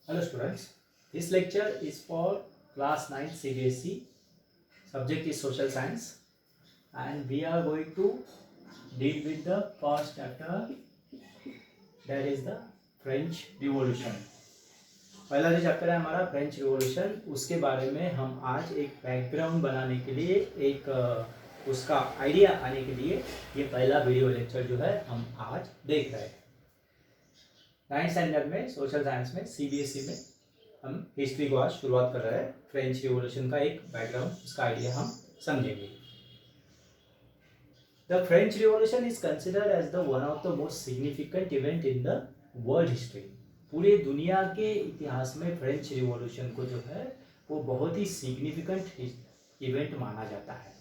Hello students, this lecture is for class 9 CBSE. Subject is social science and we are going to deal with the first chapter, that is the French Revolution. पहला जो chapter है हमारा French revolution, उसके बारे में हम आज एक बैकग्राउंड बनाने के लिए, एक उसका आइडिया आने के लिए ये पहला वीडियो लेक्चर जो है हम आज देख रहे हैं। 9th स्टैंडर्ड में सोशल साइंस में सीबीएसई में हम हिस्ट्री को आज शुरुआत कर रहे हैं। फ्रेंच रिवॉल्यूशन का एक बैकग्राउंड, उसका आइडिया हम समझेंगे। The French revolution is considered as the one of the most significant event in the world history. पूरे दुनिया के इतिहास में फ्रेंच रिवॉल्यूशन को जो है वो बहुत ही सिग्निफिकेंट इवेंट माना जाता है,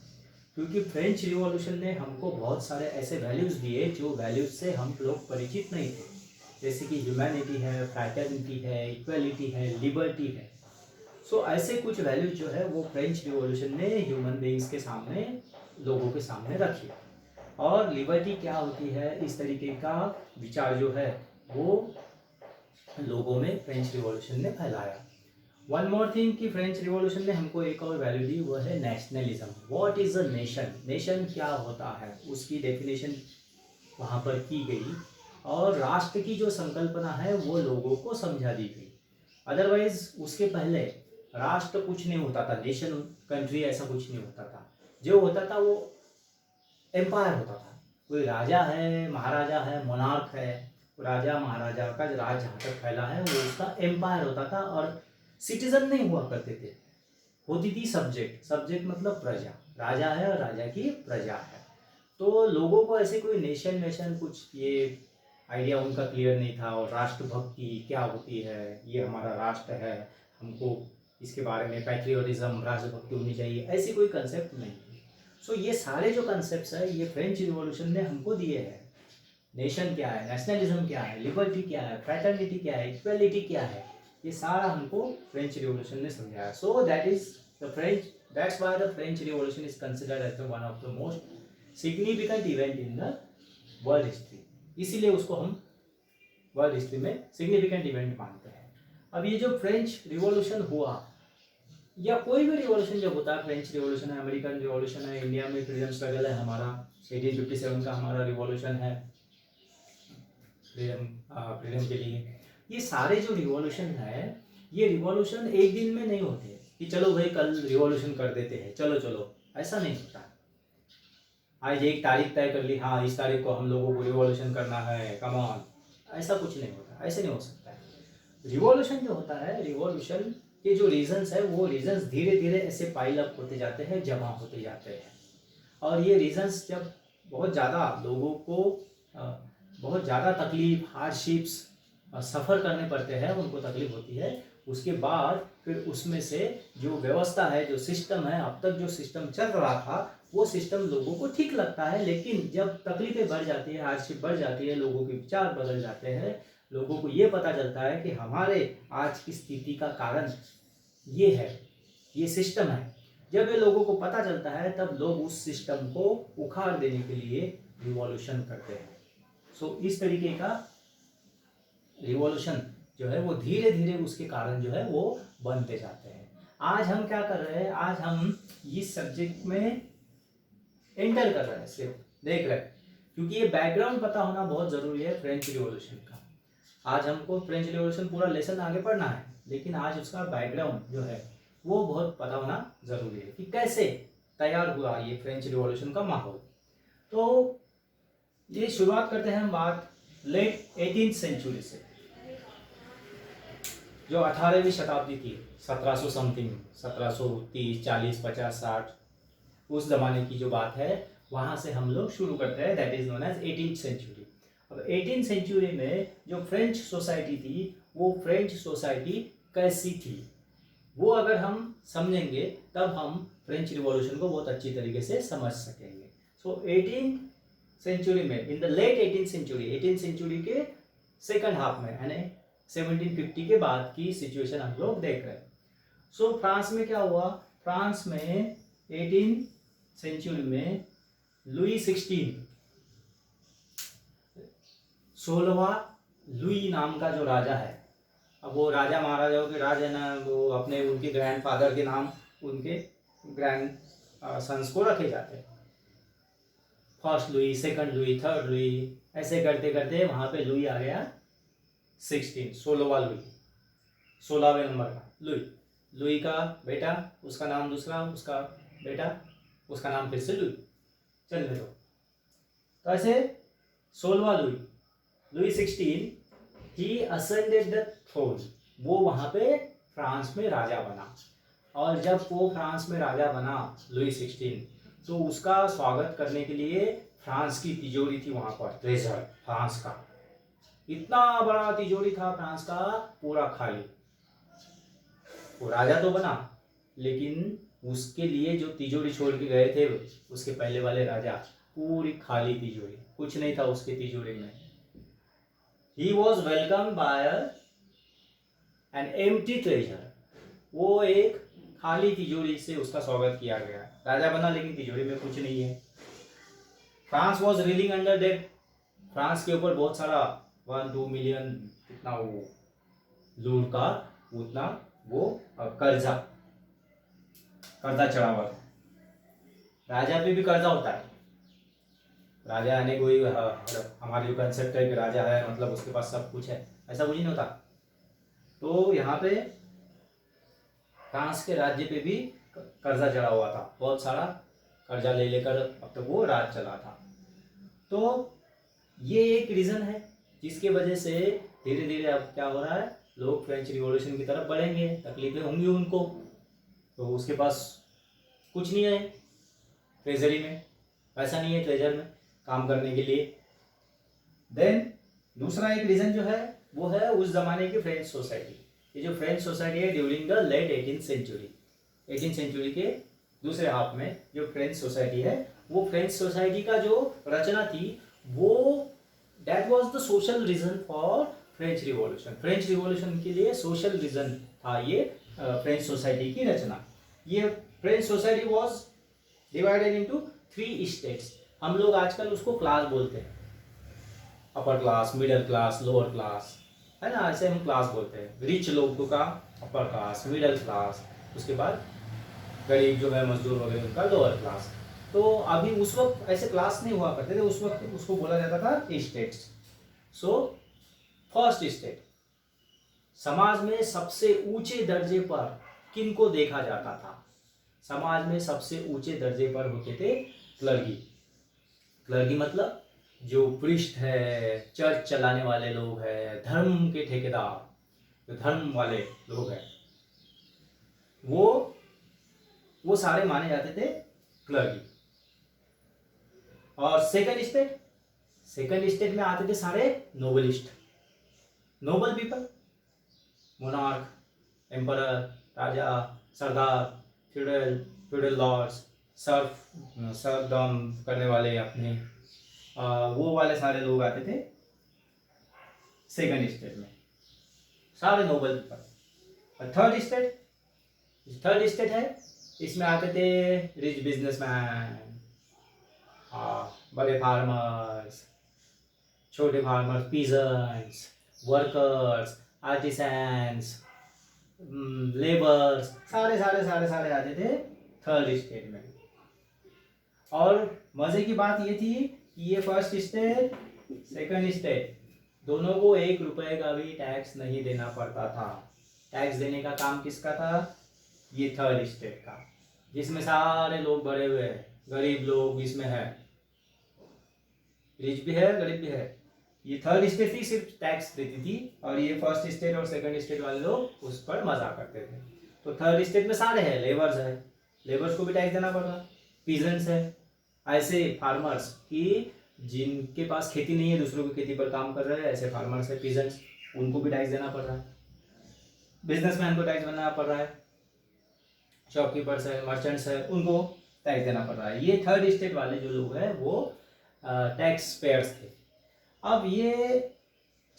क्योंकि फ्रेंच रिवॉल्यूशन ने हमको बहुत सारे ऐसे वैल्यूज़ दिए जो वैल्यूज से हम लोग परिचित नहीं थे, जैसे कि ह्यूमैनिटी है, फ्रैटर्निटी है, इक्वलिटी है, लिबर्टी है। सो ऐसे कुछ वैल्यूज जो है वो फ्रेंच रिवॉल्यूशन ने ह्यूमन बीइंग्स के सामने, लोगों के सामने रखी। और लिबर्टी क्या होती है, इस तरीके का विचार जो है वो लोगों में फ्रेंच रिवॉल्यूशन ने फैलाया। वन मोर थिंग कि फ्रेंच रिवॉल्यूशन ने हमको एक और वैल्यू दी, वो है nationalism. What is a nation, nation क्या होता है, उसकी डेफिनेशन वहाँ पर की गई और राष्ट्र की जो संकल्पना है वो लोगों को समझा दी गई। अदरवाइज उसके पहले राष्ट्र कुछ नहीं होता था, नेशन कंट्री ऐसा कुछ नहीं होता था। जो होता था वो एम्पायर होता था। कोई राजा है, महाराजा है, मोनार्क है, राजा महाराजा का राज जहाँ तक फैला है वो उसका एम्पायर होता था। और सिटीजन नहीं हुआ करते थे, होती थी सब्जेक्ट। सब्जेक्ट मतलब प्रजा, राजा है और राजा की प्रजा है। तो लोगों को ऐसे कोई नेशन वेशन कुछ ये आइडिया उनका क्लियर नहीं था। और राष्ट्रभक्ति क्या होती है, ये हमारा राष्ट्र है, हमको इसके बारे में पैट्रियोटिज्म, राष्ट्रभक्ति होनी चाहिए, ऐसी कोई कंसेप्ट नहीं थी। सो ये सारे जो कंसेप्ट्स है ये फ्रेंच रिवॉल्यूशन ने हमको दिए हैं। नेशन क्या है, नेशनलिज्म क्या है, लिबर्टी क्या है, फ्रैटर्निटी क्या है, इक्वलिटी क्या है, ये सारा हमको फ्रेंच रिवॉल्यूशन ने समझाया। So that is the French, that's why the French revolution is considered as the one of the most significant event in the world history. इसीलिए उसको हम वर्ल्ड हिस्ट्री में सिग्निफिकेंट इवेंट मानते हैं। अब ये जो फ्रेंच रिवॉल्यूशन हुआ या कोई भी रिवॉल्यूशन जब होता है, फ्रेंच रिवॉल्यूशन है, अमेरिकन रिवॉल्यूशन है, इंडिया में फ्रीडम स्ट्रगल है हमारा, 1857 का हमारा रिवॉल्यूशन है फ्रीडम के लिए। ये सारे जो रिवॉल्यूशन है, ये रिवॉल्यूशन एक दिन में नहीं होते कि चलो भाई कल रिवॉल्यूशन कर देते हैं, चलो चलो, ऐसा नहीं होता। आज एक तारीख तय कर ली, हाँ इस तारीख को हम लोगों को रिवॉल्यूशन करना है, कम ऑन, ऐसा कुछ नहीं होता, ऐसे नहीं हो सकता है। रिवॉल्यूशन जो होता है, रिवॉल्यूशन के जो रीजंस है वो रीजंस धीरे धीरे ऐसे पाइल अप होते जाते हैं, जमा होते जाते हैं। और ये रीजंस जब बहुत ज़्यादा लोगों को बहुत ज़्यादा तकलीफ, हार्डशिप्स सफ़र करने पड़ते हैं, उनको तकलीफ होती है, उसके बाद फिर उसमें से जो व्यवस्था है, जो सिस्टम है, अब तक जो सिस्टम चल रहा था वो सिस्टम लोगों को ठीक लगता है। लेकिन जब तकलीफें बढ़ जाती है, हार्डशिप बढ़ जाती है, लोगों के विचार बदल जाते हैं, लोगों को ये पता चलता है कि हमारे आज की स्थिति का कारण ये है, ये सिस्टम है। जब ये लोगों को पता चलता है तब लोग उस सिस्टम को उखाड़ देने के लिए रिवॉल्यूशन करते हैं। सो इस तरीके का रिवॉल्यूशन जो है वो धीरे धीरे उसके कारण जो है वो बनते जाते हैं। आज हम क्या कर रहे हैं, आज हम इस सब्जेक्ट में एंटर कर रहे हैं, सिर्फ देख रहे हैं, क्योंकि ये बैकग्राउंड पता होना बहुत ज़रूरी है फ्रेंच रिवॉल्यूशन का। आज हमको फ्रेंच रिवॉल्यूशन पूरा लेसन आगे पढ़ना है, लेकिन आज उसका बैकग्राउंड जो है वो बहुत पता होना ज़रूरी है कि कैसे तैयार हुआ ये फ्रेंच रिवॉल्यूशन का माहौल। तो ये शुरुआत करते हैं हम बात लेट 18th सेंचुरी से, जो 18वीं शताब्दी थी, 1700 समथिंग, 1730, 40, 50, 60, उस जमाने की जो बात है वहाँ से हम लोग शुरू करते हैं। That is known as 18th century. अब 18th सेंचुरी में जो फ्रेंच सोसाइटी थी, वो फ्रेंच सोसाइटी कैसी थी, वो अगर हम समझेंगे तब हम फ्रेंच रिवॉल्यूशन को बहुत अच्छी तरीके से समझ सकेंगे। सो 18th सेंचुरी में, in the late 18th century, 18th century के सेकंड हाफ में, यानी 1750 के बाद की सिचुएशन हम लोग देख रहे हैं। सो फ्रांस में क्या हुआ, फ्रांस में 18th सेंचुरी में लुई 16वां लुई नाम का जो राजा है, अब वो राजा महाराजाओं के राज है ना, वो अपने उनके ग्रैंडफादर के नाम उनके ग्रैंड सन्स को रखे जाते हैं। First Louis, second Louis, third Louis, ऐसे करते करते वहाँ पे लुई आ गया 16, 16वां लुई, 16वें नंबर का लुई। लुई का बेटा, उसका नाम दूसरा, उसका बेटा, उसका नाम फिर से लुई। चलिए तो ऐसे 16वां Louis, Louis 16, he ascended the throne, वो वहाँ पे फ्रांस में राजा बना। और जब वो फ्रांस में राजा बना लुई 16, तो उसका स्वागत करने के लिए फ्रांस की तिजोरी थी वहाँ पर, ट्रेजर फ्रांस का, इतना बड़ा तिजोरी था फ्रांस का, पूरा खाली। वो राजा तो बना, लेकिन उसके लिए जो तिजोरी छोड़ के गए थे उसके पहले वाले राजा, पूरी खाली तिजोरी, कुछ नहीं था उसके तिजोरी में। He was welcomed by an empty treasure, वो एक खाली तिजोरी से उसका स्वागत किया गया। राजा बना लेकिन तिजोरी में कुछ नहीं है। France was reeling under debt, France के ऊपर बहुत सारा 1-2 मिलियन कितना वो लूट का उतना वो कर्जा चढ़ा हुआ था। राजा पे भी कर्जा होता है, राजा आने कोई हमारे जो कंसेप्ट है कि राजा है मतलब उसके पास सब कुछ है, ऐसा कुछ नहीं होता। तो यहाँ पे फ्रांस के राज्य पे भी कर्जा चढ़ा हुआ था, बहुत सारा कर्जा ले लेकर अब तक वो राज चला था। तो ये एक रीज़न है जिसकी वजह से धीरे धीरे अब क्या हो रहा है, लोग फ्रेंच रिवॉल्यूशन की तरफ बढ़ेंगे, तकलीफें होंगी उनको। तो उसके पास कुछ नहीं है ट्रेजरी में, पैसा नहीं है ट्रेजर में काम करने के लिए। देन दूसरा एक रीज़न जो है वो है उस ज़माने की फ्रेंच सोसाइटी। ये जो फ्रेंच सोसाइटी है during the late 18th century, 18th century के दूसरे हाफ में जो फ्रेंच सोसाइटी है, वो फ्रेंच सोसाइटी का जो रचना थी वो that was the social reason for French revolution. French revolution के लिए सोशल रीजन था ये फ्रेंच सोसाइटी की रचना। ये French society was divided into 3 states. हम लोग आजकल उसको क्लास बोलते हैं, upper class, middle class, lower class, है ना, ऐसे हम क्लास बोलते हैं। रिच लोगों का अपर क्लास, मिडिल क्लास, उसके बाद गरीब जो है मजदूर वगैरह उनका लोअर क्लास। तो अभी उस वक्त ऐसे क्लास नहीं हुआ करते थे, उस वक्त उसको बोला जाता था स्टेट्स। सो फर्स्ट स्टेट, समाज में सबसे ऊंचे दर्जे पर किनको देखा जाता था? समाज में सबसे ऊंचे दर्जे पर होते थे क्लर्गी। क्लर्गी मतलब जो पृष्ठ है, चर्च चलाने वाले लोग हैं, धर्म के ठेकेदार, जो धर्म वाले लोग हैं, वो सारे माने जाते थे क्लर्गी। और सेकंड स्टेट में आते थे सारे noblest, noble people, monarch, emperor, राजा, सरदार, फ्यूडल लॉर्ड्स, सर्फडम करने वाले अपने वो वाले सारे लोग आते थे सेकंड स्टेट में, सारे नोबल पीपल। और थर्ड स्टेट है, इसमें आते थे रिच बिजनेसमैन, बड़े फार्मर्स, छोटे farmers, peasants, workers, artisans, labours, सारे आते थे थर्ड स्टेट में। और मजे की बात ये थी कि ये फर्स्ट स्टेट, सेकंड स्टेट दोनों को 1 रुपए का भी टैक्स नहीं देना पड़ता था। टैक्स देने का काम किसका था? ये थर्ड स्टेट का, जिसमें सारे लोग भरे हुए हैं, गरीब लोग इसमें है, रिच भी है गरीब भी है। ये थर्ड स्टेट ही सिर्फ टैक्स देती थी और ये फर्स्ट स्टेट और सेकंड स्टेट वाले लोग उस पर मजा करते थे। तो थर्ड स्टेट में सारे हैं, लेबर्स को भी टैक्स देना पड़ रहा, पीजेंट्स है, ऐसे फार्मर्स की जिनके पास खेती नहीं है, दूसरों की खेती पर काम कर रहे हैं, ऐसे फार्मर्स है, पीजेंट्स, उनको भी टैक्स देना पड़ रहा है। बिजनेसमैन को टैक्स देना पड़ रहा है, शॉपकीपर्स है, मर्चेंट्स है, उनको टैक्स देना पड़ रहा है। ये थर्ड स्टेट वाले जो लोग हैं वो टैक्स पेयर्स थे। अब ये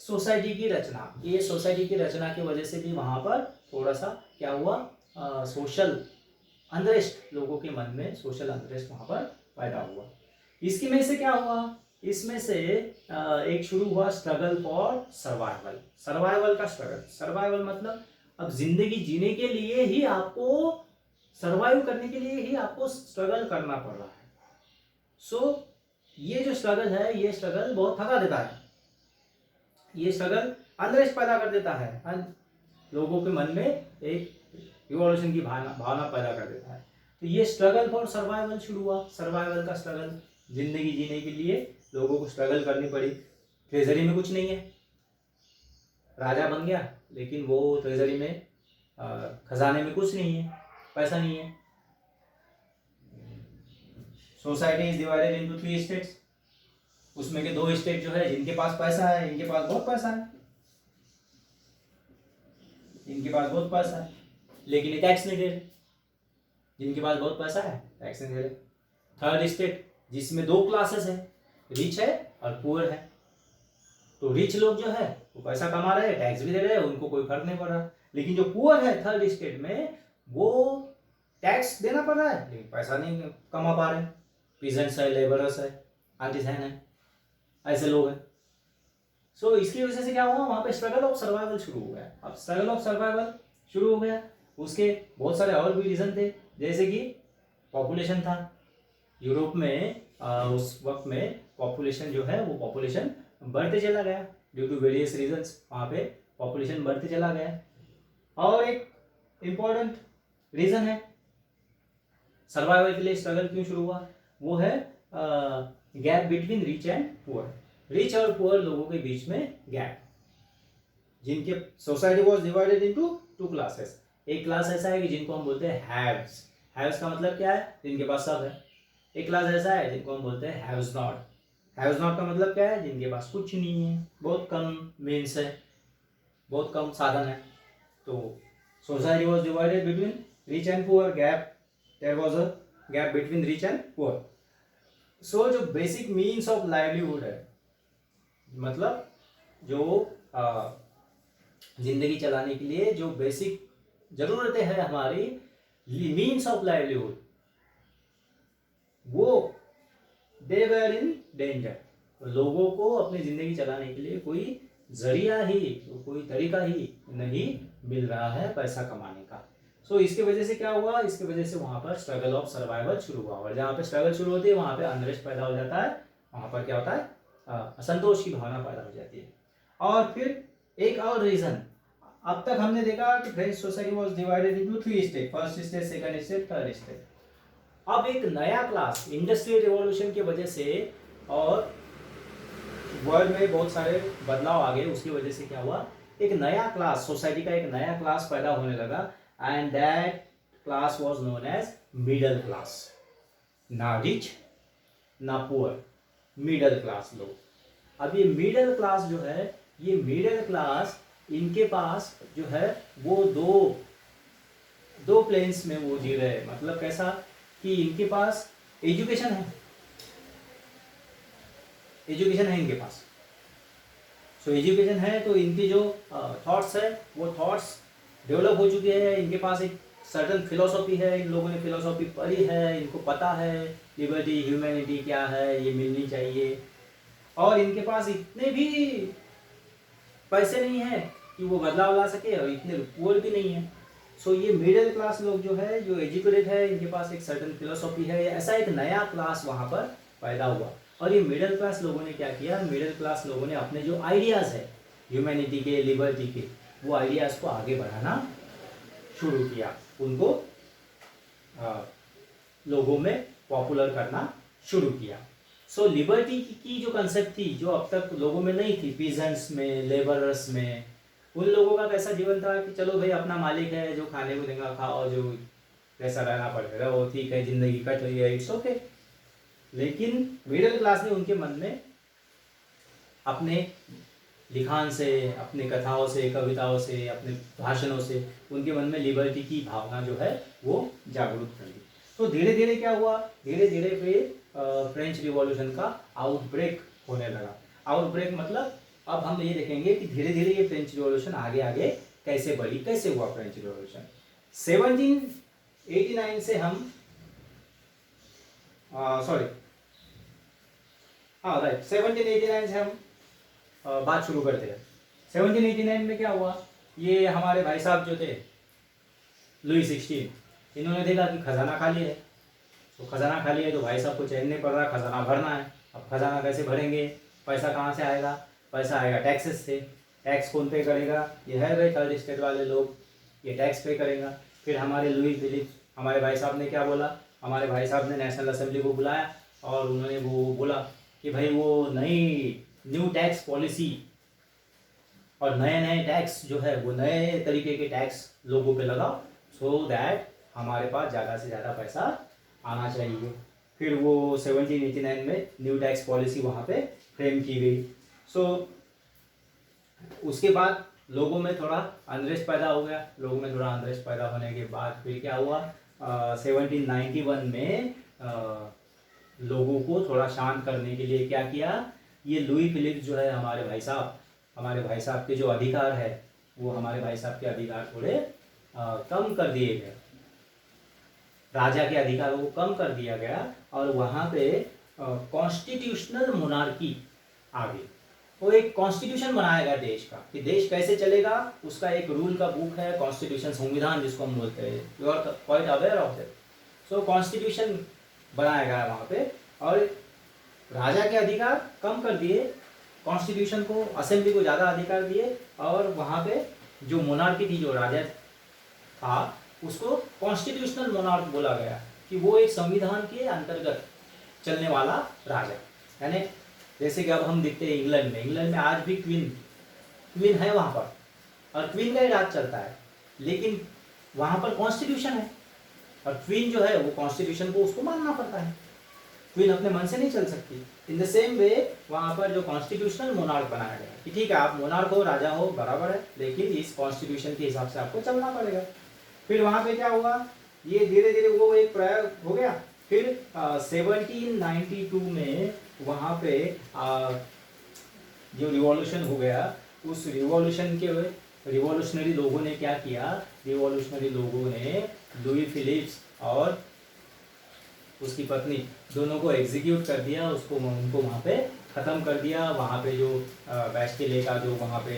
सोसाइटी की रचना की वजह से भी वहाँ पर थोड़ा सा क्या हुआ, सोशल अनरेस्ट, लोगों के मन में सोशल अनरेस्ट वहाँ पर पैदा हुआ। इसकी वजह से क्या हुआ, इसमें से एक शुरू हुआ स्ट्रगल फॉर सर्वाइवल। सर्वाइवल का स्ट्रगल, सर्वाइवल मतलब अब जिंदगी जीने के लिए ही आपको, सर्वाइव करने के लिए ही आपको स्ट्रगल करना पड़ रहा है। सो ये जो स्ट्रगल है, ये स्ट्रगल बहुत थका देता है। ये स्ट्रगल अनरेस्ट पैदा कर देता है, लोगों के मन में एक रिवॉल्यूशन की भावना पैदा कर देता है। तो ये स्ट्रगल फॉर सर्वाइवल शुरू हुआ, सर्वाइवल का स्ट्रगल। जिंदगी जीने के लिए लोगों को स्ट्रगल करनी पड़ी। ट्रेजरी में कुछ नहीं है, राजा बन गया लेकिन वो ट्रेजरी में खजाने में कुछ नहीं है, पैसा नहीं है। Society is divided into 3 states. उसमें के 2 स्टेट जो है, जिनके पास पैसा है, इनके पास बहुत पैसा है, इनके पास बहुत पैसा है लेकिन ये टैक्स नहीं दे रहे। जिनके पास बहुत पैसा है टैक्स नहीं दे रहे। थर्ड स्टेट जिसमें 2 क्लासेस है, रिच है और पुअर है। तो रिच लोग जो है वो पैसा कमा रहे हैं, टैक्स भी दे रहे हैं, उनको कोई फर्क नहीं पड़ रहा। लेकिन जो पुअर है थर्ड स्टेट में, वो टैक्स देना पड़ रहा है लेकिन पैसा नहीं कमा पा रहे। पीजेंट्स है, लेबरर्स है, आर्टिसन है, ऐसे लोग हैं। सो इसकी वजह से क्या हुआ, वहां पे स्ट्रगल ऑफ सर्वाइवल शुरू हो गया। अब स्ट्रगल ऑफ सर्वाइवल शुरू हो गया, उसके बहुत सारे और भी रीजन थे, जैसे कि पॉपुलेशन था। यूरोप में उस वक्त में पॉपुलेशन जो है, वो पॉपुलेशन बढ़ते चला गया ड्यू टू वेरियस रीजंस। वहाँ पे पॉपुलेशन बढ़ते चला गया। और एक इम्पॉर्टेंट रीजन है सर्वाइवल के लिए स्ट्रगल क्यों शुरू हुआ, वो है gap between rich and poor. Rich और पुअर लोगों के बीच में गैप, जिनके society was divided into 2 classes. एक क्लास ऐसा है कि जिनको हम बोलते हैं हैव्स। हैव्स का मतलब क्या है, जिनके पास सब है। एक क्लास ऐसा है जिनको हम बोलते हैं हैव्स नॉट। हैव्स नॉट का मतलब क्या है, जिनके पास कुछ नहीं है, बहुत कम मीन्स है, बहुत कम साधन है। तो society was divided between rich and poor, gap, there was a gap between rich and poor. So जो बेसिक मीन्स ऑफ लाइवलीहुड है, मतलब जो जिंदगी चलाने के लिए जो बेसिक जरूरतें हैं हमारी, मीन्स ऑफ लाइवलीहुड, वो दे वर इन डेंजर। लोगों को अपनी जिंदगी चलाने के लिए कोई जरिया ही, कोई तरीका ही नहीं मिल रहा है पैसा कमाने का। सो इसके वजह से क्या हुआ, इसके वजह से वहां पर स्ट्रगल ऑफ सर्वाइवल शुरू हुआ। और जहाँ पे स्ट्रगल शुरू होती है वहां पे अनरेस्ट पैदा हो जाता है, वहां पर क्या होता है, असंतोष की भावना पैदा हो जाती है। और फिर एक और रीजन, अब तक हमने देखा कि French society was divided into 3 state, first state, second state, third state. अब एक नया क्लास इंडस्ट्रियल रिवॉल्यूशन की वजह से और वर्ल्ड में बहुत सारे बदलाव आ गए, उसकी वजह से क्या हुआ, एक नया क्लास, सोसाइटी का एक नया क्लास पैदा होने लगा। And that class was known as middle class. ना रिच ना पुअर, मिडिल क्लास लोग। अब ये मिडिल क्लास जो है, ये मिडिल क्लास, इनके पास जो है वो दो प्लेन्स में वो जी रहे हैं। मतलब कैसा कि इनके पास एजुकेशन है, एजुकेशन है इनके पास। सो एजुकेशन है तो इनकी जो थॉट्स है, वो थॉट्स डेवलप हो चुके हैं। इनके पास एक सर्टन फिलोसॉफी है, इन लोगों ने फिलोसॉफी पढ़ी है, इनको पता है लिबर्टी, ह्यूमैनिटी क्या है, ये मिलनी चाहिए। और इनके पास इतने भी पैसे नहीं है कि वो बदलाव ला सके, और इतने पुअर भी नहीं है। सो ये मिडिल क्लास लोग जो है, जो एजुकेटेड है, इनके पास एक सर्टन फिलोसॉफी है। ऐसा एक नया क्लास वहाँ पर पैदा हुआ। और ये मिडिल क्लास लोगों ने क्या किया, मिडिल क्लास लोगों ने अपने जो आइडियाज़ है ह्यूमैनिटी के, लिबर्टी के, वो आइडियाज़ को आगे बढ़ाना शुरू किया, उनको लोगों में पॉपुलर करना शुरू किया। सो लिबर्टी की जो कंसेप्ट थी, जो अब तक लोगों में नहीं थी, पीजेंट्स में, लेबरर्स में, उन लोगों का कैसा जीवन था कि चलो भाई अपना मालिक है, जो खाने को देगा खाओ, जो कैसा रहना पड़ेगा वो ठीक है, जिंदगी कट रही है, इट्स ओके। लेकिन मिडिल क्लास ने उनके मन में अपने लिखान से, अपने कथाओं से, कविताओं से, अपने भाषणों से उनके मन में लिबर्टी की भावना जो है वो जागरूक कर दी। तो धीरे धीरे क्या हुआ, धीरे धीरे फिर फ्रेंच रिवॉल्यूशन का आउटब्रेक होने लगा। आउटब्रेक मतलब अब हम ये देखेंगे कि धीरे धीरे ये फ्रेंच रिवॉल्यूशन आगे आगे कैसे बढ़ी, कैसे हुआ फ्रेंच रिवॉल्यूशन। 1789 से हम हाँ राइट, 1789 से हम बात शुरू करते हैं। 1789 में क्या हुआ, ये हमारे भाई साहब जो थे लुई 16, इन्होंने देखा कि खजाना खाली है, तो खजाना खाली है तो भाई साहब को चैन नहीं पड़ रहा, खजाना भरना है। अब खजाना कैसे भरेंगे, पैसा कहाँ से आएगा, पैसा आएगा टैक्सेस से। टैक्स कौन पे करेगा, ये है भाई थर्ड स्टेट वाले लोग, ये टैक्स पे करेगा। फिर हमारे लुई फिलिप हमारे भाई साहब ने क्या बोला, हमारे भाई साहब ने नेशनल असेंबली को बुलाया और उन्होंने वो बोला कि भाई वो नई न्यू टैक्स पॉलिसी और नए नए टैक्स जो है वो नए तरीके के टैक्स लोगों पे लगाओ, सो दैट हमारे पास ज़्यादा से ज़्यादा पैसा आना चाहिए। फिर वो 1789 में न्यू टैक्स पॉलिसी वहाँ पे फ्रेम की गई। सो उसके बाद लोगों में थोड़ा अनरेस्ट पैदा हो गया। लोगों में थोड़ा अनरेस्ट पैदा होने के बाद फिर क्या हुआ, 1791 में लोगों को थोड़ा शांत करने के लिए क्या किया, ये लुई फिलिप्स जो है हमारे भाई साहब के जो अधिकार है वो हमारे भाई साहब के अधिकार थोड़े कम कर दिए गए, राजा के अधिकारों को कम कर दिया गया और वहाँ पे कॉन्स्टिट्यूशनल मोनार्की आ गई। वो एक कॉन्स्टिट्यूशन बनाया गया देश का, कि देश कैसे चलेगा उसका एक रूल का बुक है, कॉन्स्टिट्यूशन संविधान जिसको हम बोलते हैं। You are quite aware of that. So constitution बनाया गया वहाँ पे और राजा के अधिकार कम कर दिए, कॉन्स्टिट्यूशन को, असेंबली को ज़्यादा अधिकार दिए और वहाँ पे जो मोनार्की थी, जो राजा था, उसको कॉन्स्टिट्यूशनल मोनार्क बोला गया, कि वो एक संविधान के अंतर्गत चलने वाला राजा। यानी जैसे कि अब हम देखते हैं इंग्लैंड में आज भी क्वीन है वहाँ पर और क्वीन का ही राज चलता है, लेकिन वहाँ पर कॉन्स्टिट्यूशन है और क्वीन जो है वो कॉन्स्टिट्यूशन को उसको मानना पड़ता है, क्वीन अपने मन से नहीं चल सकती। इन द सेम वे वहाँ पर जो कॉन्स्टिट्यूशनल मोनार्क बनाया गया कि ठीक है आप मोनार्क हो, राजा हो, बराबर है, लेकिन इस कॉन्स्टिट्यूशन के हिसाब से आपको चलना पड़ेगा। फिर वहाँ पे क्या हुआ, ये धीरे धीरे वो एक प्रयोग हो गया। फिर 1792 में वहाँ पे जो रिवॉल्यूशन हो गया, उस रिवॉल्यूशनरी लोगों ने क्या किया, रिवॉल्यूशनरी लोगों ने लुई फिलिप्स और उसकी पत्नी दोनों को एग्जीक्यूट कर दिया, उनको वहाँ पे ख़त्म कर दिया। वहाँ पे जो बैस्टिले का जो वहाँ पे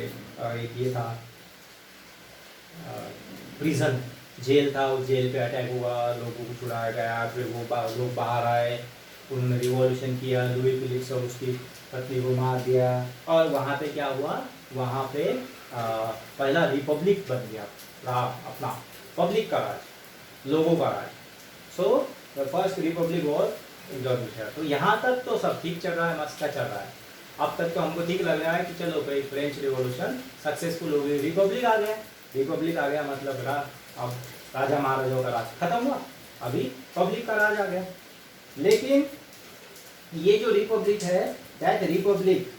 एक ये था प्रिजन जेल था, उस जेल पे अटैक हुआ, लोगों को छुड़ाया गया। फिर वो लोग बाहर आए, उन्होंने रिवॉल्यूशन किया, लुई फिलिप्स और उसकी पत्नी को मार दिया और वहाँ पे क्या हुआ, वहाँ पे पहला रिपब्लिक बन गया, अपना पब्लिक का राज, लोगों का राज। So the first republic was installed. तो यहाँ तक तो सब ठीक चल रहा है, मस्त चल रहा है। अब तक तो हमको ठीक लग रहा है कि चलो भाई फ्रेंच रिवॉल्यूशन सक्सेसफुल हो गई, रिपब्लिक आ गया, मतलब अब राजा महाराजाओं का राज खत्म हुआ, अभी पब्लिक का राज आ गया। लेकिन ये जो रिपब्लिक है, दैट रिपब्लिक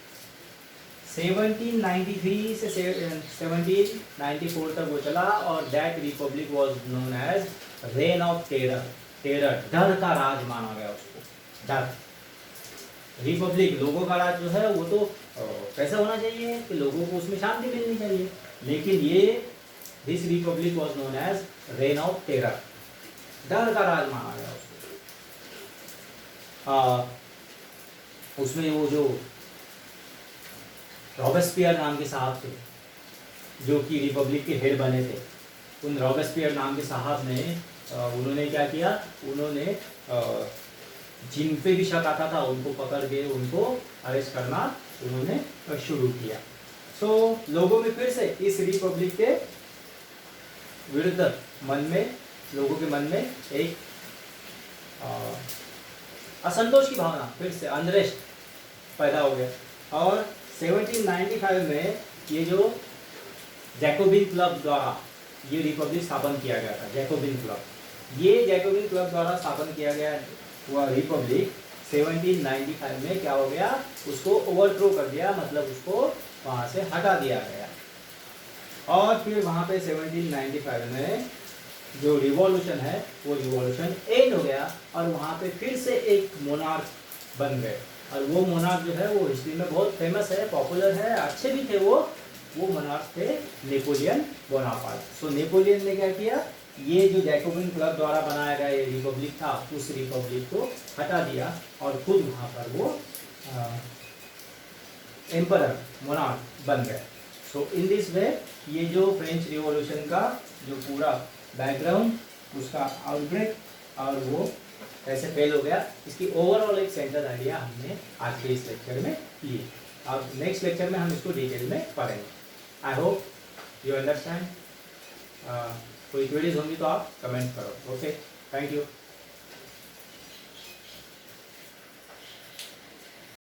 1793 से 1794 तक वो चला और that republic was known as reign of terror. डर का राज माना गया उसको, डर। रिपब्लिक लोगों का राज जो है वो तो कैसा होना चाहिए कि लोगों को उसमें शांति मिलनी चाहिए, लेकिन ये this republic was known as reign of terror, डर का राज माना गया उसको। उसमें वो जो रॉबेस्पियर नाम के साहब थे, जो कि रिपब्लिक के हेड बने थे, उन रॉबेस्पियर नाम के साहब ने उन्होंने क्या किया, उन्होंने जिन पे भी शक आता था उनको पकड़ के उनको अरेस्ट करना उन्होंने शुरू किया। सो लोगों में फिर से इस रिपब्लिक के विरुद्ध लोगों के मन में एक असंतोष की भावना, फिर से अनरेस्ट पैदा हो गया। और 1795 में ये जो जैकोबिन क्लब द्वारा ये रिपब्लिक स्थापन किया गया था, जैकोबिन क्लब द्वारा स्थापन किया गया हुआ रिपब्लिक 1795 में क्या हो गया, उसको ओवरथ्रो कर दिया, मतलब उसको वहाँ से हटा दिया गया। और फिर वहाँ पे 1795 में जो रिवॉल्यूशन है वो रिवॉल्यूशन एंड हो गया और वहाँ पे फिर से एक मोनार्क बन गए। और वो मोनार्क जो है वो हिस्ट्री में बहुत फेमस है, पॉपुलर है, अच्छे भी थे वो मोनार्क थे नेपोलियन बोनापार्ट। सो नेपोलियन ने क्या किया, ये जो जैकोबिन क्लब द्वारा बनाया गया ये रिपब्लिक था, उस रिपब्लिक को हटा दिया और खुद वहाँ पर वो एम्परर मोनार्क बन गए। सो इन दिस वे ये जो फ्रेंच रिवॉल्यूशन का जो पूरा बैकग्राउंड, उसका आउटब्रेक और वो कैसे फेल हो गया, इसकी ओवरऑल एक सेंटर आइडिया हमने आज के इस लेक्चर में लिए। अब नेक्स्ट लेक्चर में हम इसको डिटेल में पढ़ेंगे। I hope you understand. कोई क्वेरीज होंगी तो आप कमेंट करो। Okay, thank you.